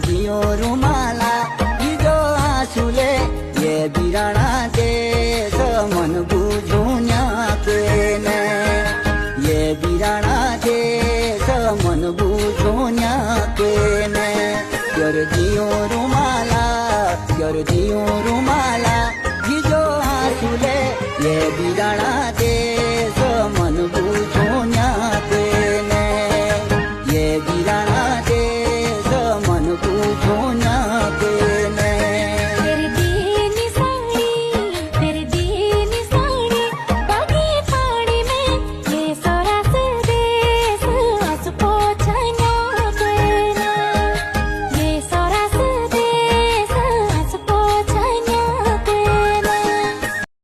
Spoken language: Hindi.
जियो रुमाला हिजो आँसुले ये बिराना देश मन बुझुन्या केन ये बिराना देश मन बुझुन्या केन जियो रुमाला हिजो आँसुले ये बिराना